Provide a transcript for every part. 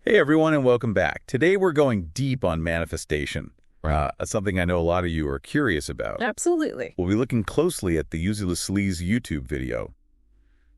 Hey everyone, and welcome back. Today we're going deep on manifestation, something I know a lot of you are curious about. Absolutely. We'll be looking closely at the Thewizardliz YouTube video.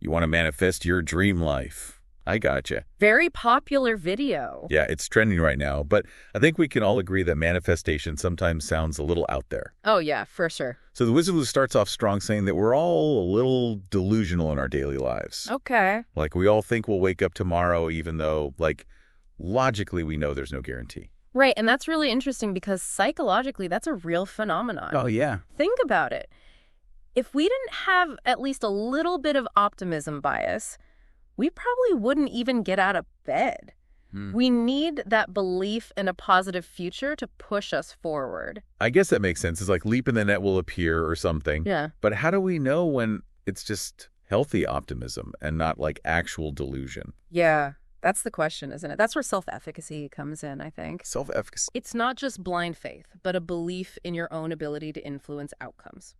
You want to manifest your dream life. I gotcha. Very popular video. Yeah, it's trending right now, but I think we can all agree that manifestation sometimes sounds a little out there. Oh, yeah, for sure. So the Thewizardliz starts off strong saying that we're all a little delusional in our daily lives. Okay. Like we all think we'll wake up tomorrow even though, logically we know there's no guarantee. Right, and that's really interesting because psychologically that's a real phenomenon. Oh, yeah. Think about it. If we didn't have at least a little bit of optimism bias, we probably wouldn't even get out of bed. We need that belief in a positive future to push us forward. I guess that makes sense. It's like leap in the net will appear or something. Yeah. But how do we know when it's just healthy optimism and not like actual delusion? Yeah, that's the question, isn't it? That's where self-efficacy comes in, I think. Self-efficacy. It's not just blind faith, but a belief in your own ability to influence outcomes.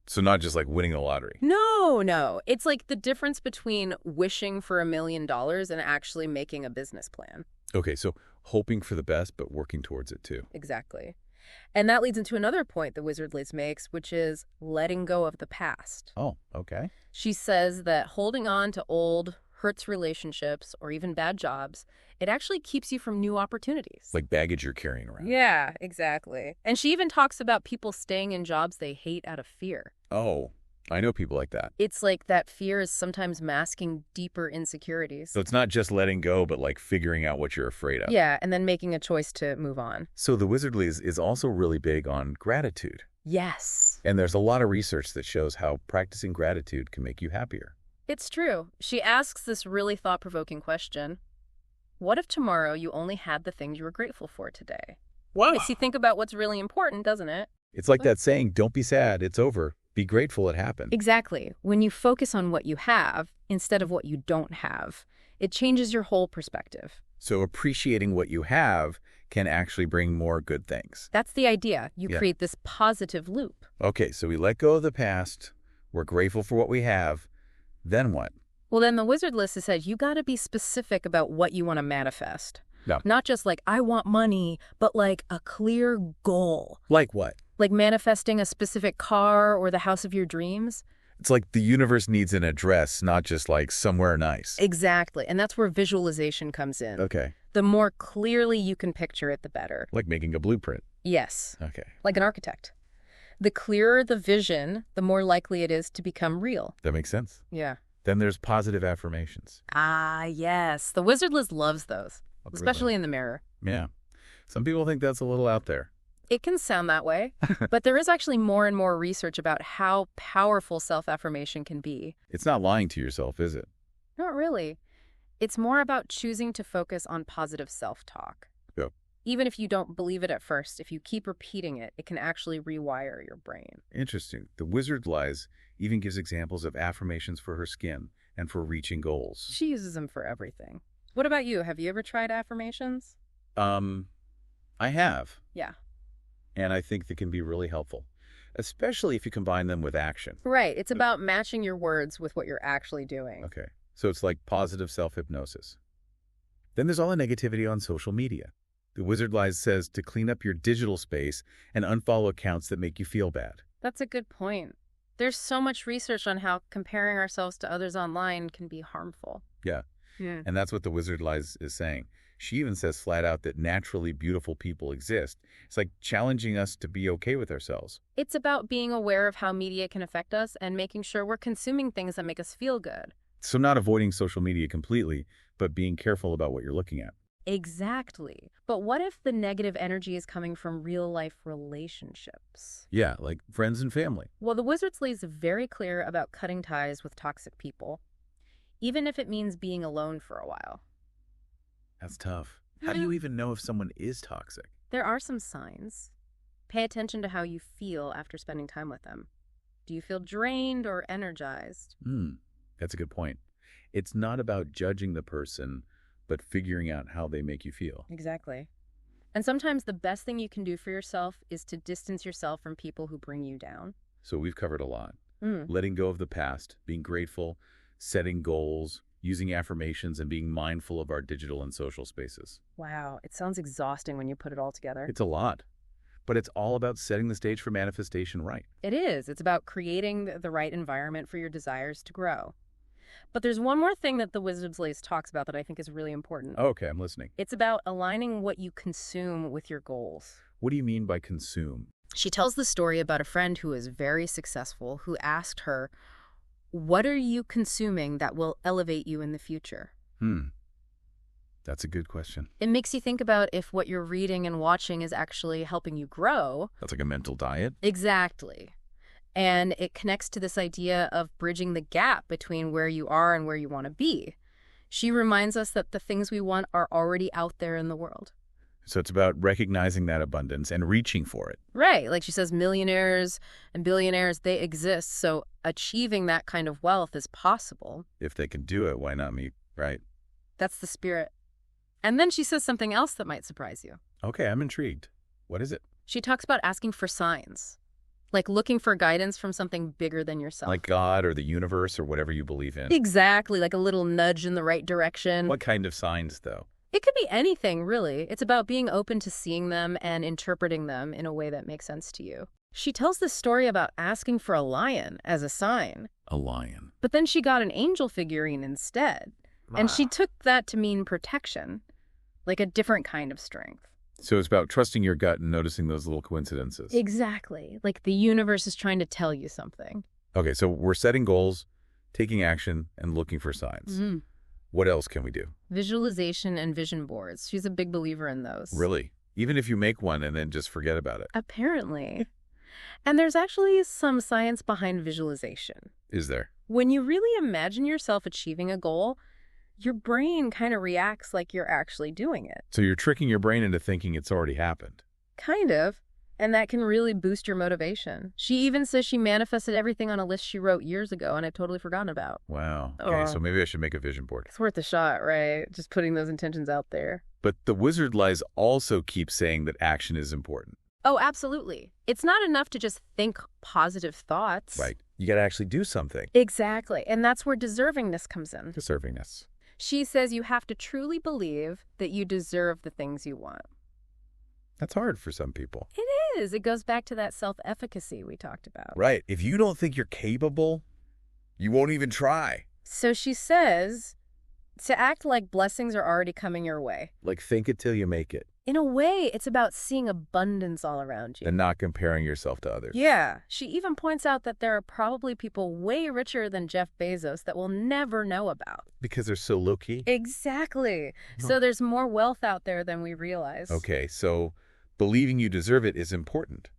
So not just like winning the lottery. No. It's like the difference between wishing for $1 million and actually making a business plan. Okay, so hoping for the best, but working towards it too. Exactly. And that leads into another point that Thewizardliz makes, which is letting go of the past. Oh, okay. She says that holding on to old, hurts relationships, or even bad jobs, it actually keeps you from new opportunities. Like baggage you're carrying around. Yeah, exactly. And she even talks about people staying in jobs they hate out of fear. Oh, I know people like that. It's like that fear is sometimes masking deeper insecurities. So it's not just letting go, but like figuring out what you're afraid of. Yeah, and then making a choice to move on. So the Thewizardliz is also really big on gratitude. Yes. And there's a lot of research that shows how practicing gratitude can make you happier. It's true. She asks this really thought-provoking question. What if tomorrow you only had the things you were grateful for today? Wow. Makes you think about what's really important, doesn't it? It's like that saying, don't be sad, it's over. Be grateful it happened. Exactly. When you focus on what you have instead of what you don't have, it changes your whole perspective. So appreciating what you have can actually bring more good things. That's the idea. You Yeah. create this positive loop. Okay, so we let go of the past. We're grateful for what we have. Then what? Well, then the Thewizardliz has said you got to be specific about what you want to manifest. Yeah. Not just like, I want money, but like a clear goal. Like what? Like manifesting a specific car or the house of your dreams. It's like the universe needs an address, not just like somewhere nice. Exactly. And that's where visualization comes in. Okay. The more clearly you can picture it, the better. Like making a blueprint. Yes. Okay. Like an architect. The clearer the vision, the more likely it is to become real. That makes sense. Yeah. Then there's positive affirmations. Ah, yes. The Thewizardliz loves those, especially in the mirror. Yeah. Some people think that's a little out there. It can sound that way, but there is actually more and more research about how powerful self-affirmation can be. It's not lying to yourself, is it? Not really. It's more about choosing to focus on positive self-talk. Yep. Even if you don't believe it at first, if you keep repeating it, it can actually rewire your brain. Interesting. The Thewizardliz even gives examples of affirmations for her skin and for reaching goals. She uses them for everything. What about you? Have you ever tried affirmations? I have. Yeah. And I think they can be really helpful, especially if you combine them with action. Right. It's about matching your words with what you're actually doing. Okay. So it's like positive self-hypnosis. Then there's all the negativity on social media. The Thewizardliz says to clean up your digital space and unfollow accounts that make you feel bad. That's a good point. There's so much research on how comparing ourselves to others online can be harmful. Yeah. And that's what the Thewizardliz is saying. She even says flat out that naturally beautiful people exist. It's like challenging us to be okay with ourselves. It's about being aware of how media can affect us and making sure we're consuming things that make us feel good. So not avoiding social media completely, but being careful about what you're looking at. Exactly. But what if the negative energy is coming from real-life relationships? Yeah, like friends and family. Well, the Thewizardliz is very clear about cutting ties with toxic people, even if it means being alone for a while. That's tough. How do you even know if someone is toxic? There are some signs. Pay attention to how you feel after spending time with them. Do you feel drained or energized? That's a good point. It's not about judging the person, but figuring out how they make you feel. Exactly. And sometimes the best thing you can do for yourself is to distance yourself from people who bring you down. So we've covered a lot. Letting go of the past, being grateful, setting goals, using affirmations and being mindful of our digital and social spaces. Wow, it sounds exhausting when you put it all together. It's a lot, but it's all about setting the stage for manifestation right. It is. It's about creating the right environment for your desires to grow. But there's one more thing that Thewizardliz talks about that I think is really important. Okay, I'm listening. It's about aligning what you consume with your goals. What do you mean by consume? She tells the story about a friend who is very successful who asked her, "What are you consuming that will elevate you in the future?" That's a good question. It makes you think about if what you're reading and watching is actually helping you grow. That's like a mental diet? Exactly. And it connects to this idea of bridging the gap between where you are and where you want to be. She reminds us that the things we want are already out there in the world. So it's about recognizing that abundance and reaching for it. Right. Like she says, millionaires and billionaires, they exist. So achieving that kind of wealth is possible. If they can do it, why not me, right? That's the spirit. And then she says something else that might surprise you. Okay, I'm intrigued. What is it? She talks about asking for signs, like looking for guidance from something bigger than yourself. Like God or the universe or whatever you believe in. Exactly, like a little nudge in the right direction. What kind of signs, though? It could be anything, really. It's about being open to seeing them and interpreting them in a way that makes sense to you. She tells this story about asking for a lion as a sign. A lion. But then she got an angel figurine instead. And she took that to mean protection, like a different kind of strength. So it's about trusting your gut and noticing those little coincidences. Exactly. Like the universe is trying to tell you something. Okay, so we're setting goals, taking action, and looking for signs. Mm-hmm. What else can we do? Visualization and vision boards. She's a big believer in those. Really? Even if you make one and then just forget about it? Apparently. And there's actually some science behind visualization. Is there? When you really imagine yourself achieving a goal, your brain kind of reacts like you're actually doing it. So you're tricking your brain into thinking it's already happened. Kind of. And that can really boost your motivation. She even says she manifested everything on a list she wrote years ago, and I'd totally forgotten about. Wow. Okay, so maybe I should make a vision board. It's worth a shot, right? Just putting those intentions out there. But Thewizardliz also keeps saying that action is important. Oh, absolutely. It's not enough to just think positive thoughts. Right. You got to actually do something. Exactly. And that's where deservingness comes in. Deservingness. She says you have to truly believe that you deserve the things you want. That's hard for some people. It is. It goes back to that self-efficacy we talked about. Right. If you don't think you're capable, you won't even try. So she says to act like blessings are already coming your way. Like think it till you make it. In a way, it's about seeing abundance all around you. And not comparing yourself to others. Yeah. She even points out that there are probably people way richer than Jeff Bezos that we'll never know about. Because they're so low-key? Exactly. So there's more wealth out there than we realize. Okay, so believing you deserve it is important.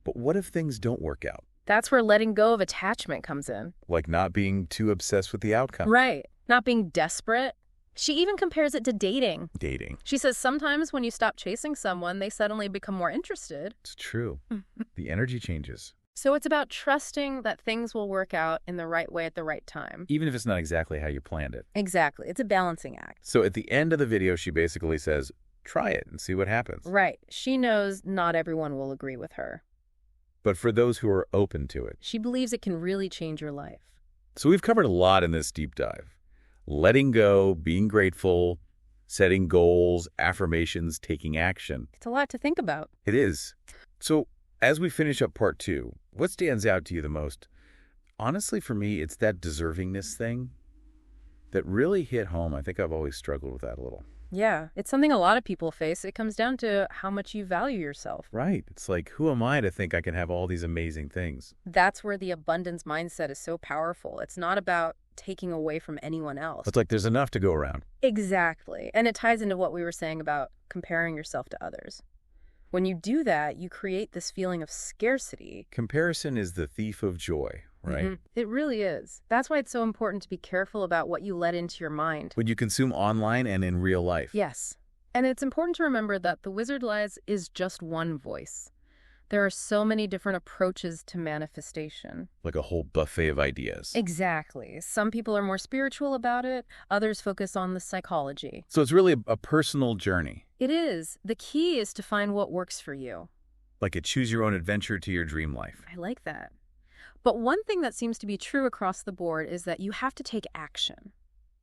But what if things don't work out? That's where letting go of attachment comes in. Like not being too obsessed with the outcome. Right. Not being desperate. She even compares it to dating. Dating. She says sometimes when you stop chasing someone, they suddenly become more interested. It's true. The energy changes. So it's about trusting that things will work out in the right way at the right time. Even if it's not exactly how you planned it. Exactly. It's a balancing act. So at the end of the video, she basically says, try it and see what happens. Right. She knows not everyone will agree with her. But for those who are open to it. She believes it can really change your life. So we've covered a lot in this deep dive. Letting go, being grateful, setting goals, affirmations, taking action. It's a lot to think about. It is. So as we finish up part 2, what stands out to you the most? Honestly, for me, it's that deservingness thing that really hit home. I think I've always struggled with that a little. Yeah, it's something a lot of people face. It comes down to how much you value yourself. Right. It's like, who am I to think I can have all these amazing things? That's where the abundance mindset is so powerful. It's not about taking away from anyone else. It's like there's enough to go around. Exactly. And it ties into what we were saying about comparing yourself to others. When you do that, you create this feeling of scarcity. Comparison is the thief of joy, right? Mm-hmm. It really is. That's why it's so important to be careful about what you let into your mind. When you consume online and in real life. Yes. And it's important to remember that Thewizardliz is just one voice. There are so many different approaches to manifestation. Like a whole buffet of ideas. Exactly. Some people are more spiritual about it. Others focus on the psychology. So it's really a personal journey. It is. The key is to find what works for you. Like a choose your own adventure to your dream life. I like that. But one thing that seems to be true across the board is that you have to take action.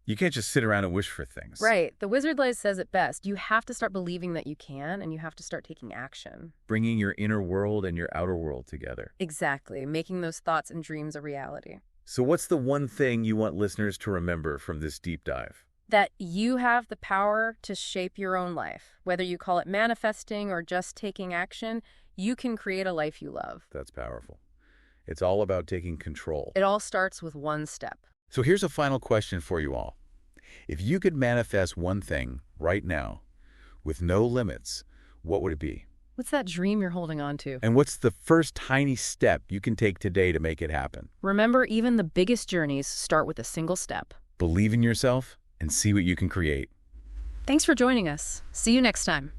You can't just sit around and wish for things. Right. Thewizardliz says it best. You have to start believing that you can, and you have to start taking action. Bringing your inner world and your outer world together. Exactly. Making those thoughts and dreams a reality. So what's the one thing you want listeners to remember from this deep dive? That you have the power to shape your own life. Whether you call it manifesting or just taking action, you can create a life you love. That's powerful. It's all about taking control. It all starts with one step. So here's a final question for you all. If you could manifest one thing right now, with no limits, what would it be? What's that dream you're holding on to? And what's the first tiny step you can take today to make it happen? Remember, even the biggest journeys start with a single step. Believe in yourself and see what you can create. Thanks for joining us. See you next time.